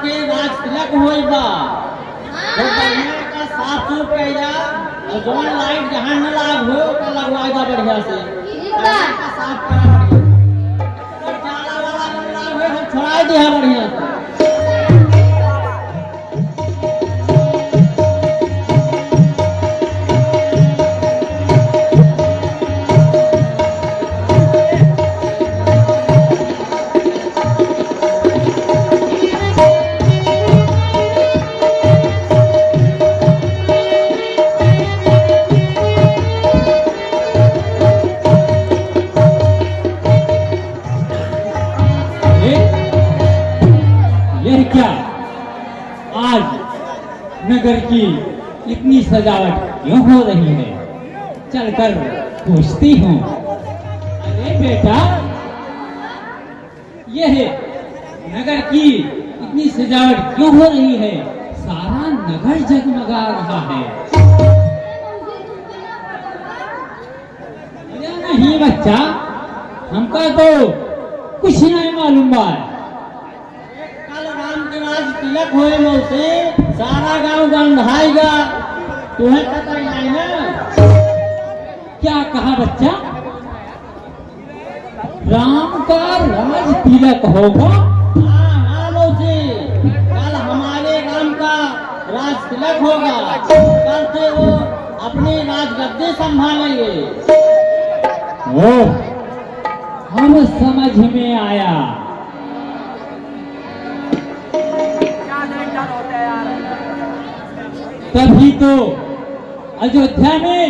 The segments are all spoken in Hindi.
के राज तिलक होई बा तो बढ़िया का साफ सूफ कइला और जौन लाइट जहां न लाग हो तो लगवाई दा बढ़िया से का साफ करा बढ़िया और जाला वाला न लाग हो हम छोड़ाई दे बढ़िया से नगर की इतनी सजावट क्यों हो रही है? चलकर पूछती हूँ। अरे बेटा, यह नगर की इतनी सजावट क्यों हो रही है? सारा नगर जगमगा रहा है। अरे नहीं बच्चा, हमका तो कुछ नहीं मालूम बा। तिलक होए मौसे सारा गांव गंधाएगा, तुम्हें पता ही नहीं ना? क्या कहा बच्चा? राम का राज तिलक होगा? हाँ मौसे, कल हमारे गांव का राज तिलक होगा। कल से वो अपने राज गद्दे संभालेंगे। ओह, हम समझ में आया। तभी तो अयोध्या में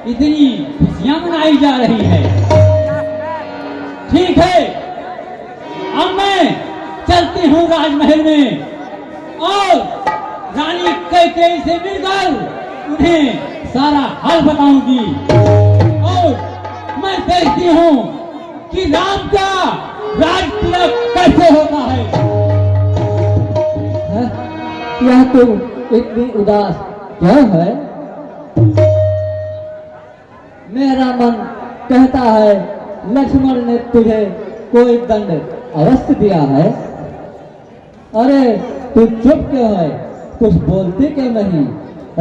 इतनी खुशियां मनाई जा रही है। ठीक है, अब मैं चलती हूँ राजमहल में और रानी कैकेयी से मिलकर उन्हें सारा हाल बताऊंगी और मैं देखती हूँ कि राम का राज तिलक कैसे होता है। यह तो इतनी उदास क्यों है? मेरा मन कहता है लक्ष्मण ने तुझे कोई दंड अवश्य दिया है। अरे तू चुप क्यों है? कुछ बोलती क्यों नहीं?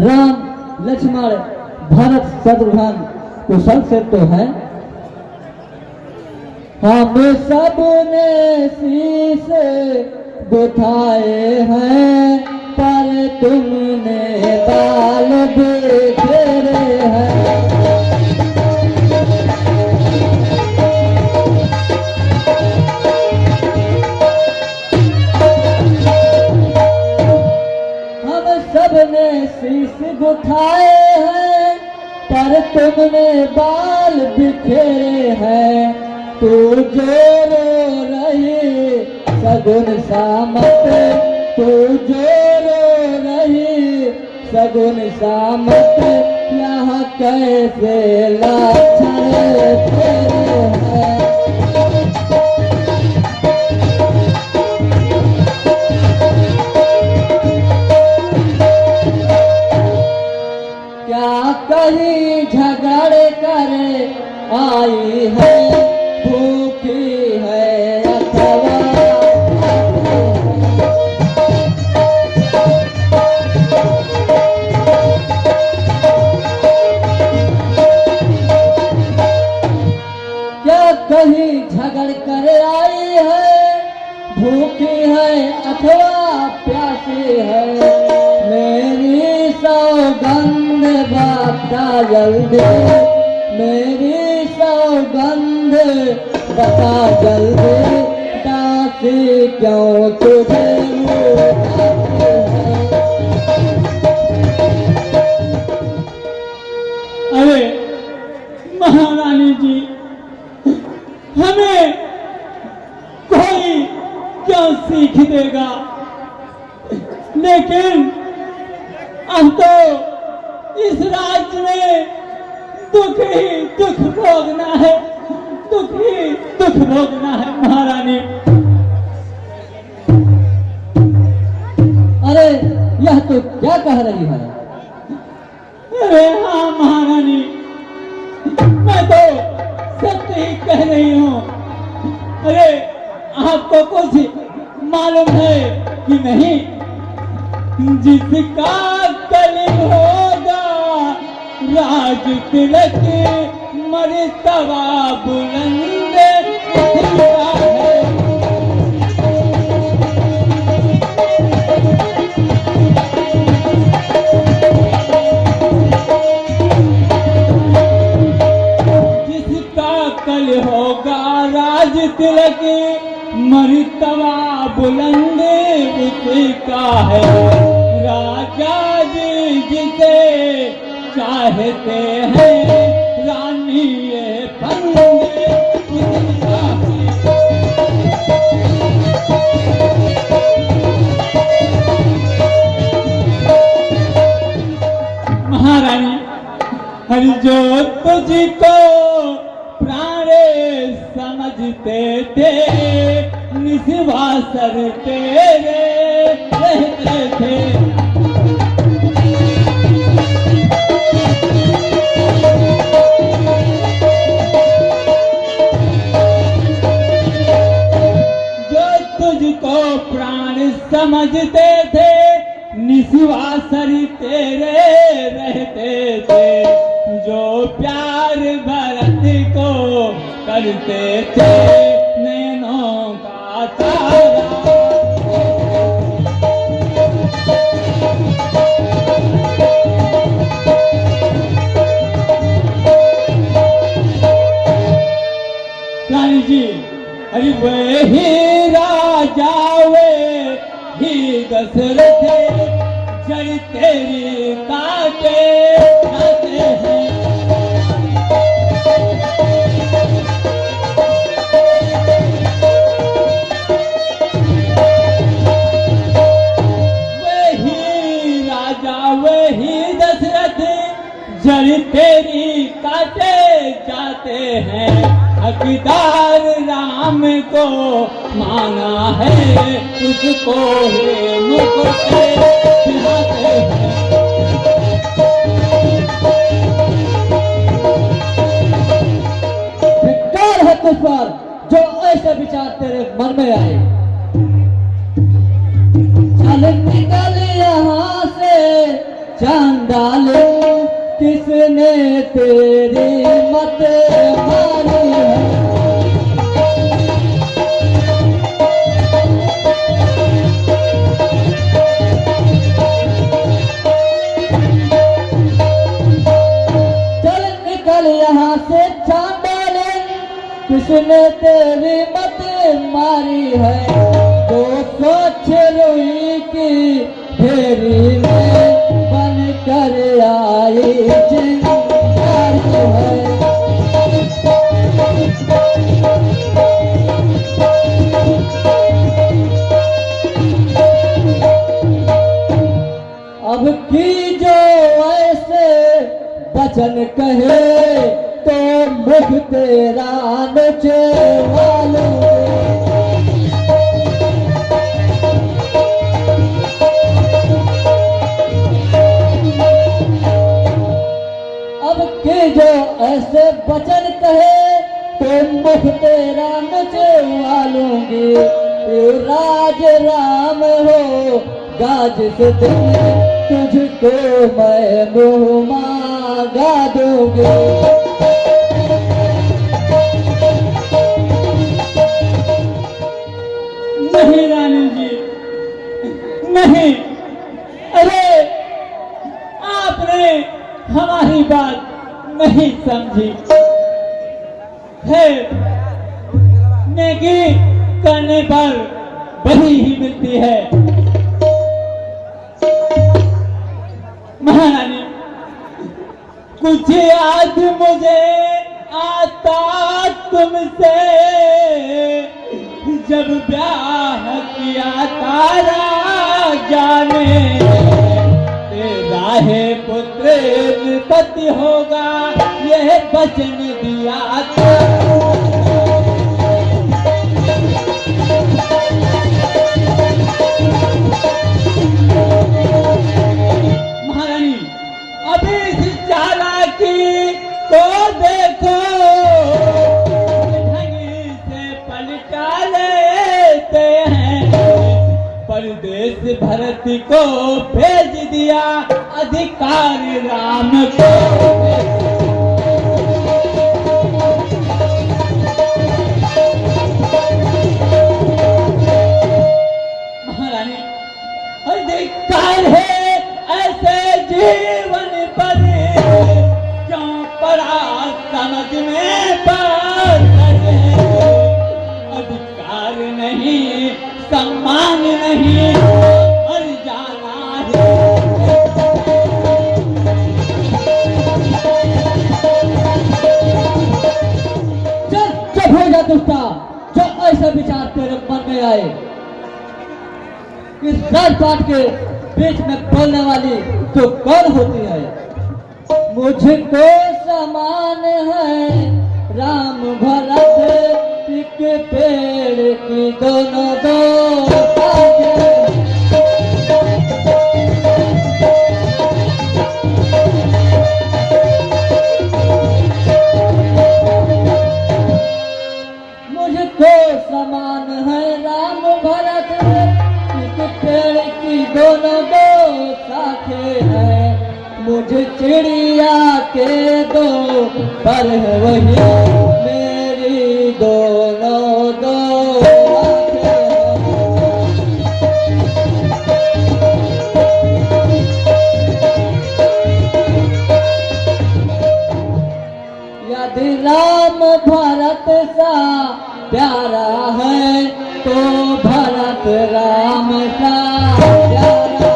राम लक्ष्मण भरत शत्रुघ्न कुशल से तो है। हम सबने शीश दिखाए हैं पर तुमने बाल बिखेरे हैं। हम सबने शीश दिखाए हैं पर तुमने बाल बिखेरे हैं। तू जो रो रही सगुन सामत, तू जो सगुन सामत, यहाँ कैसे लक्षण तेरे हैं। क्या कहीं झगड़ कर आई है, भूखी है अथवा कहीं झगड़ कर आई है, भूखी है अथवा प्यासी है। मेरी सौगंध बता जल्दी, मेरी सौगंध बता जल्दी, दासी क्यों तुझे अरे महारानी जी, हमें कोई क्या सीख देगा, लेकिन अब तो इस राज्य में दुख ही दुख भोगना है, दुख ही दुख भोगना है महारानी। अरे यह तो क्या कह रही है? अरे हाँ महारानी, मैं तो सत्य ही कह रही हूँ। अरे आपको कुछ मालूम है कि नहीं? जिसका कल होगा राज तिलक मर्तबा बुलंद उसका है। जिसका कल होगा राज तिलक मर्तबा बुलंद उसका है। राजा जी जिसे चाहते हैं रानी ये फंदे उसका है। महारानी हरि जो तुझको प्राणे समझते थे निस्वासर तेरे रहते थे। जो तुझको प्राण समझते थे निस्वासर तेरे रहते थे। जो प्यार भरत को करते थे नैनों का तारा। रानी जी अरे वही राजा वे ही दशरथ जड़ तेरी काटे जाते हैं। वही राजा वही दशरथ जड़ तेरी काटे जाते हैं। हकदार राम को माना है उसको ही मुकुट दिलाते हैं। धिक्कार है तुझ पर जो ऐसे विचार तेरे मन में आए। चल निकल यहाँ से चांडाल किसने तेरी मत मानी है। चल निकल यहाँ से चांडाल किसने तेरी मत मारी है। जो सोच रुई की फेरी में बन कर आई चिंगारी है। अब की जो ऐसे वचन कहे तो मुख तेरा नचवालू। अब के जो ऐसे वचन कहे तो मुख तेरा नचवालूंगी। राज राम हो गाज से तुझको मैं मुँह मांगा दूंगी। नहीं रानी जी नहीं। अरे आपने हमारी बात नहीं समझी है। नेकी करने पर बड़ी ही मिलती है। महारानी कुछ याद मुझे आता तुमसे जब ब्याह किया तारा जाने। तेरा है पुत्र पति होगा यह वचन दिया था। महारानी अभी इस चालाकी को देखो ढंग से पलटा लेते हैं। पर देश भरत को भेज दिया, अधिकार राम को। महारानी, अधिकार है ऐसे जीवन पर, क्यों पड़ा समझ में बात है। अधिकार नहीं, सम्मान नहीं, मर जाना है। चुप हो जा दुष्टा, जो ऐसे विचार तेरे मन में आए। इस राजपाट के बीच में बोलने वाली तो कौन होती है? मुझको समान है राम भरत, एक पेड़ की दोनों दो शाखें। मुझको समान है राम भरत, एक पेड़ की दोनों दो शाखें हैं। मुझे चिड़िया के दो पर है वही मेरी दोनों दो आँखें। यदि राम भरत सा प्यारा है तो भरत राम सा प्यारा है।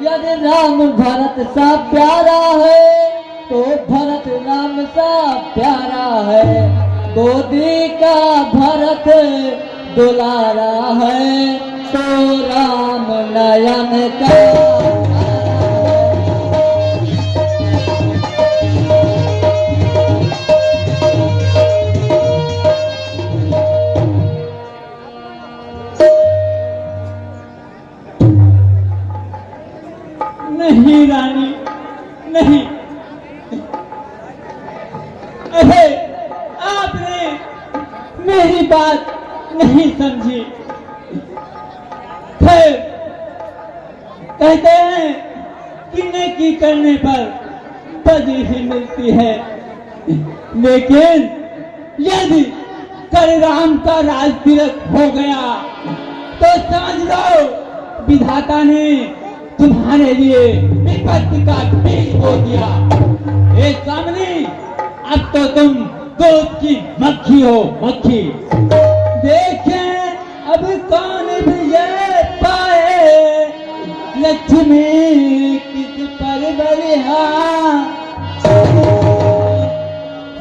यदि राम भरत सा प्यारा है तो भरत राम सा प्यारा है। गोदी का भरत दुलारा है तो राम नयन का। नहीं रानी, नहीं। अरे आपने मेरी बात नहीं समझी। फिर कहते हैं कि नेकी करने पर बदी ही मिलती है, लेकिन यदि कर राम का राज तिलक हो गया तो समझ लो विधाता ने तुम्हारे लिए विपत्ति का बीज बो दिया। ए सामने, अब तो तुम दूध की मक्खी हो, मक्खी। देखें अब कौन विजय पाए, लक्ष्मी किस पर बलिहा।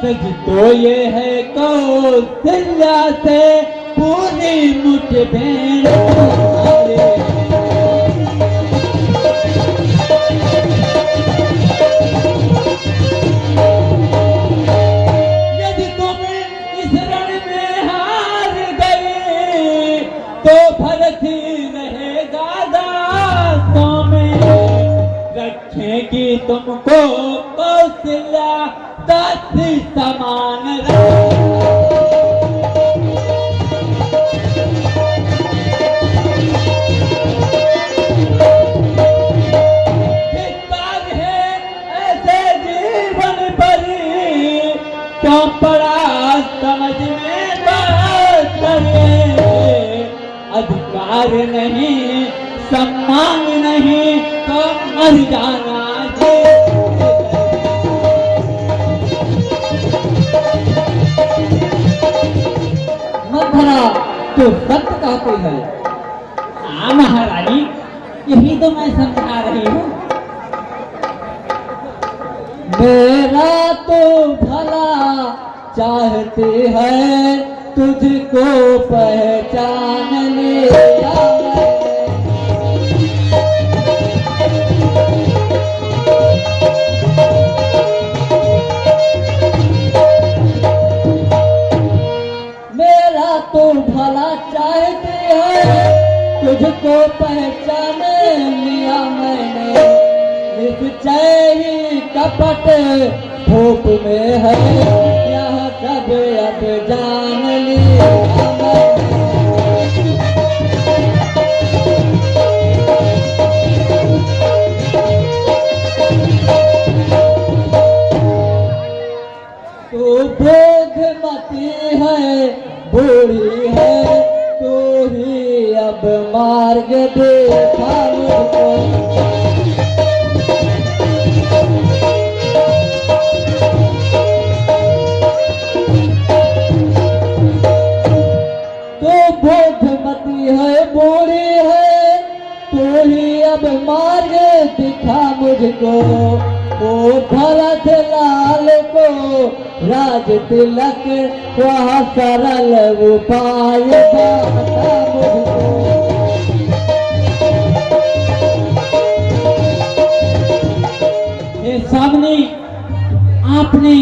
सच तो ये है कौशल्या से पूरी मुठभेड़ तुम्हारे। तो भरत ही रहेगा दासों में, रखेगी तुमको कौशल्या दास समान। है ऐसे जीवन पर, क्यों पड़ा समझ में बात करे। अधिकार नहीं, सम्मान नहीं, तो मर जाना जी। मधुरा तो सत्य कहती है। हाँ महारानी, यही तो मैं समझा रही हूँ। मेरा तो भला चाहती है, तुझको पहचान लिया मेरा तो भला चाहती है, तुझको पहचान लिया मैंने। निश्चय ही कपट धूप में है, यह सब अब जान लिया मैंने। तू बोधमती है, बूढ़ी है, तू ही अब मार्ग देखा मुझको। तू बोधमती है, बूढ़ी है, तू ही अब मार्ग दिखा मुझको। ओ भरत लाल को राज तिलक वह सरल उपाय बता मुझको। ये सामने आपने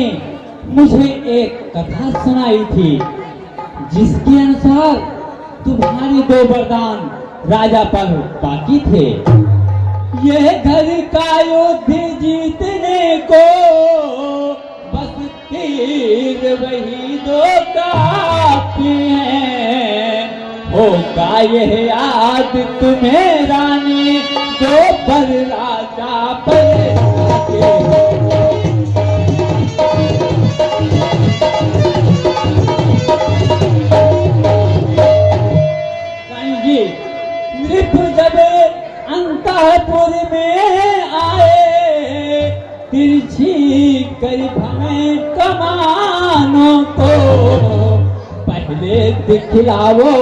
मुझे एक कथा सुनाई थी, जिसके अनुसार तुम्हारे 2 वरदान राजा पर बाकी थे। यह घर का युद्ध जीतने को बस तीर वही 2 काफी हैं। होगा यह याद तुम्हें रानी, जो पर राजा पर जी नृप जब अंतःपुर में आए, तिरछी कर भमें कमानों को। पहले दिखलाओ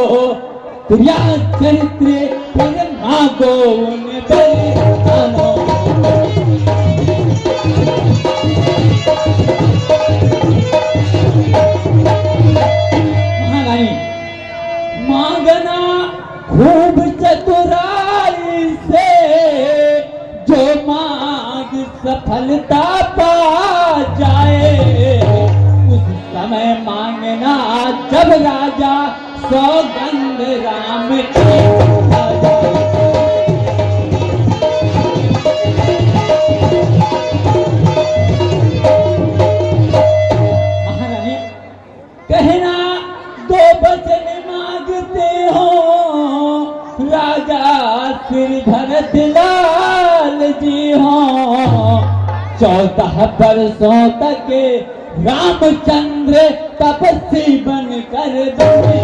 तुझा चरित्र, फिर मांगो उन बलिदानों। महारानी मांगना खूब चतुराई से, जो मांग सफलता पा जाए। उस समय मांगना जब राजा सौगंध राम की खा जाए। महारानी कहना 2 वचन मांगते हो, राजा श्री भरत लाल जी हो। 14 वर्षों तक रामचंद्र तपस्वी बनकर बने।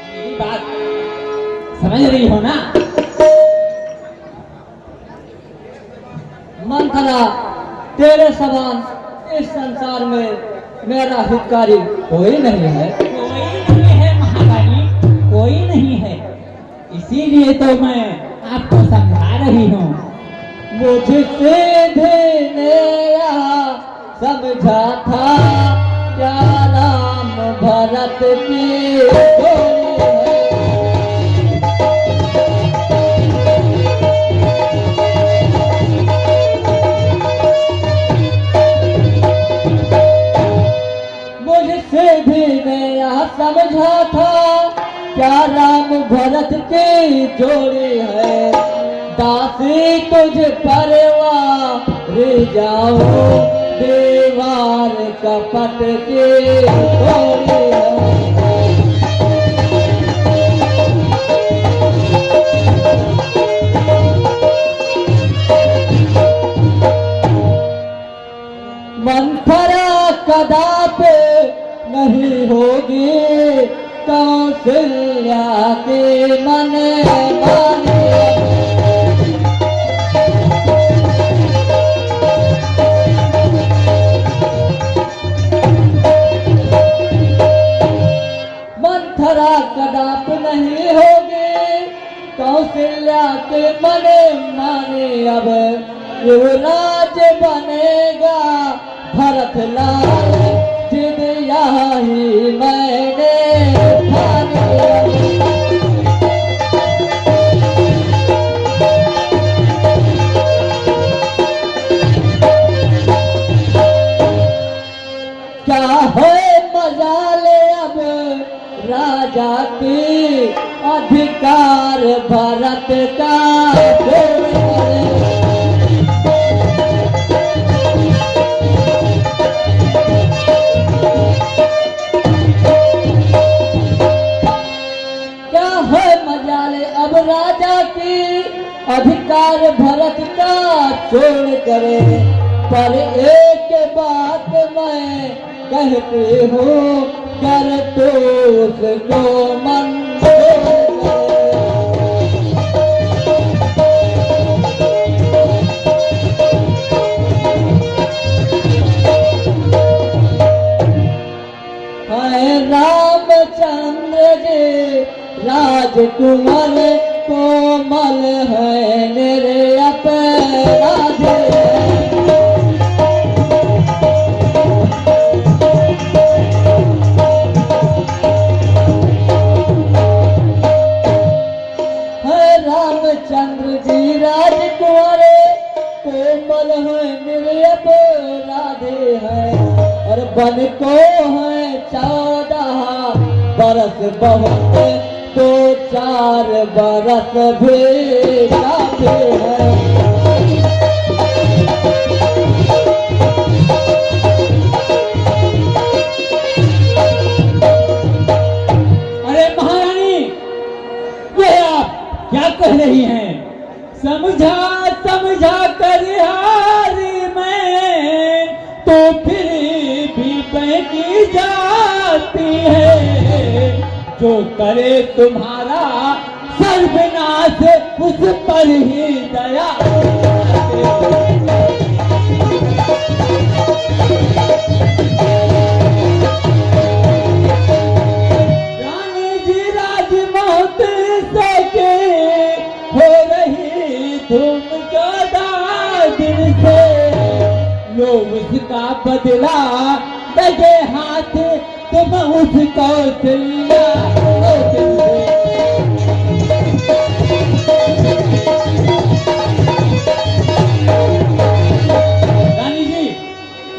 मेरी बात समझ रही हो ना? मंथरा, तेरे समान इस संसार में मेरा हितकारी कोई नहीं है। कोई नहीं है महारानी, कोई नहीं है। इसीलिए तो मैं आपको समझा रही हूँ। मुझसे ने समझा था, क्या राम भरत की जोड़ी है। मुझसे भी नया समझा था, क्या राम भरत की जोड़ी है। दासी तुझ परवार जाओ, दीवार कपट की जोड़ी है। मंथरा कदापि नहीं होगी, कौशल्या के मन माने। मंथरा कदापि नहीं होगी, कौशल्या के मन माने। अब युवराज बनेगा भरत लाल, जिद यही मैंने ठान लिया। क्या है मजाल अब राजा की अधिकार भरत का छोड़ करे। क्या है मजाले अब राजा की अधिकार भरत का छोड़ करे। पर एक बात मैं कहती हूँ कर तो उसको मंजूर करे। है रामचंद्र जी राजकुमार कोमल है मेरे अपराध। रामचंद्र जी राजकुमार कोमल है मेरे अपराधे हैं। और बन को है 14 बरस बहुत 2-4 बरस भी काफी है। अरे महारानी, ये आप क्या कह रही हैं? समझा समझा कर हारी मैं तो फिर भी बहकी जाती है। जो करे तुम्हारा सर्वनाश उस पर ही दया। रानी जी राजमौत सके हो रही धूम 14 दिन से। लो उसका बदला दगे हाथ तुम उसको सिल्ला रानी जी,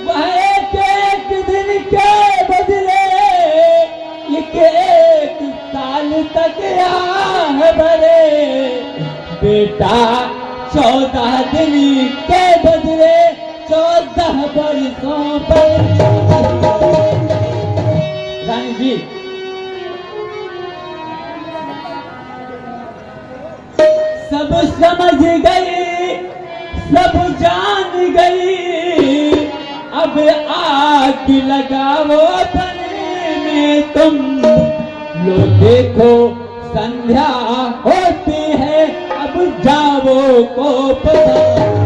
वह एक दिन के बदले एक साल तक आह भरे। बेटा 14 दिन के बदले 14 बरसों पर। रानी जी, सब समझ गई, सब जान गई। अब आग लगाओ बने में तुम। लो देखो संध्या होती है, अब जाओ को पता।